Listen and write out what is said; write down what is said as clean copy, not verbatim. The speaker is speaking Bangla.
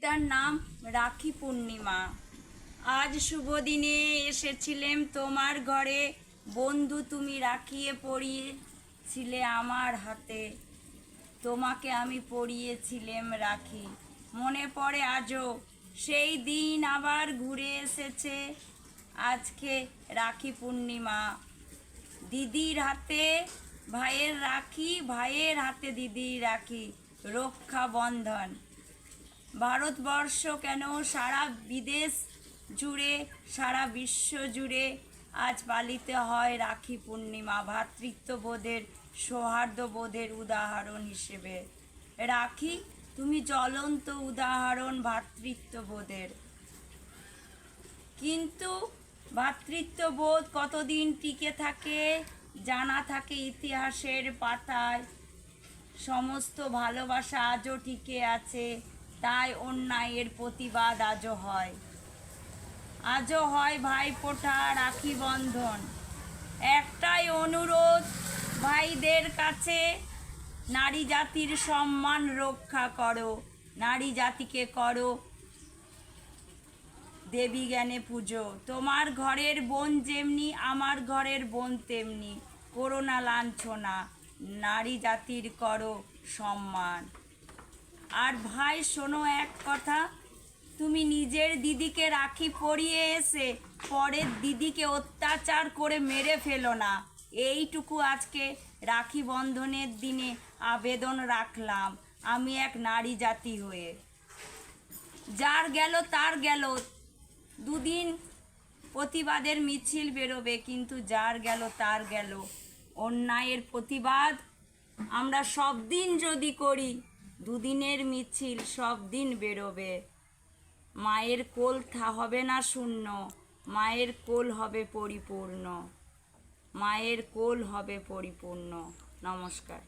তার নাম রাখি পূর্ণিমা। আজ শুভ দিনে এসেছিলাম তোমার ঘরে, বন্ধু তুমি রাখিয়ে পরিয়েছিলে আমার হাতে, তোমাকে আমি পরিয়েছিলাম রাখি। মনে পড়ে আজও সেই দিন আবার ঘুরে এসেছে, আজকে রাখি পূর্ণিমা। দিদির হাতে ভাইয়ের রাখি, ভাইয়ের হাতে দিদির রাখি, রক্ষা বন্ধন। ভারতবর্ষ কেন সারা বিদেশ জুড়ে, সারা বিশ্ব জুড়ে আজ পালিত হয় রাখি পূর্ণিমা, ভ্রাতৃত্ববোধের সৌহার্দ্যবোধের উদাহরণ হিসেবে। রাখি তুমি জ্বলন্ত উদাহরণ ভ্রাতৃত্ববোধের। কিন্তু ভ্রাতৃত্ববোধ কতদিন টিকে থাকে জানা থাকে ইতিহাসের পাতায়। সমস্ত ভালোবাসা আজও টিকে আছে, তাই অন্যায়ের প্রতিবাদ আজও হয়। আজও হয় ভাইফোঁটা, রাখি বন্ধন। একটাই অনুরোধ ভাইদের কাছে, নারী জাতির সম্মান রক্ষা করো, নারী জাতিকে করো দেবী জ্ঞানে পুজো। তোমার ঘরের বোন যেমনি আমার ঘরের বোন তেমনি, করো না লাঞ্ছনা, নারী জাতির করো সম্মান। আর ভাই শোনো এক কথা, তুমি নিজের দিদিকে রাখি পরিয়ে এসে পরের দিদিকে অত্যাচার করে মেরে ফেলো না। এইটুকু আজকে রাখি বন্ধনের দিনে আবেদন রাখলাম আমি এক নারী জাতি হয়ে। যার গেল তার গেল, দুদিন প্রতিবাদের মিছিল বেরোবে, কিন্তু যার গেল তার গেল। অন্যায়ের প্রতিবাদ আমরা সব দিন যদি করি, দুদিনের মিছিল সব দিন বেরোবে। মায়ের কোল হবে না শূন্য, মায়ের কোল হবে পরিপূর্ণ, মায়ের কোল হবে পরিপূর্ণ। নমস্কার।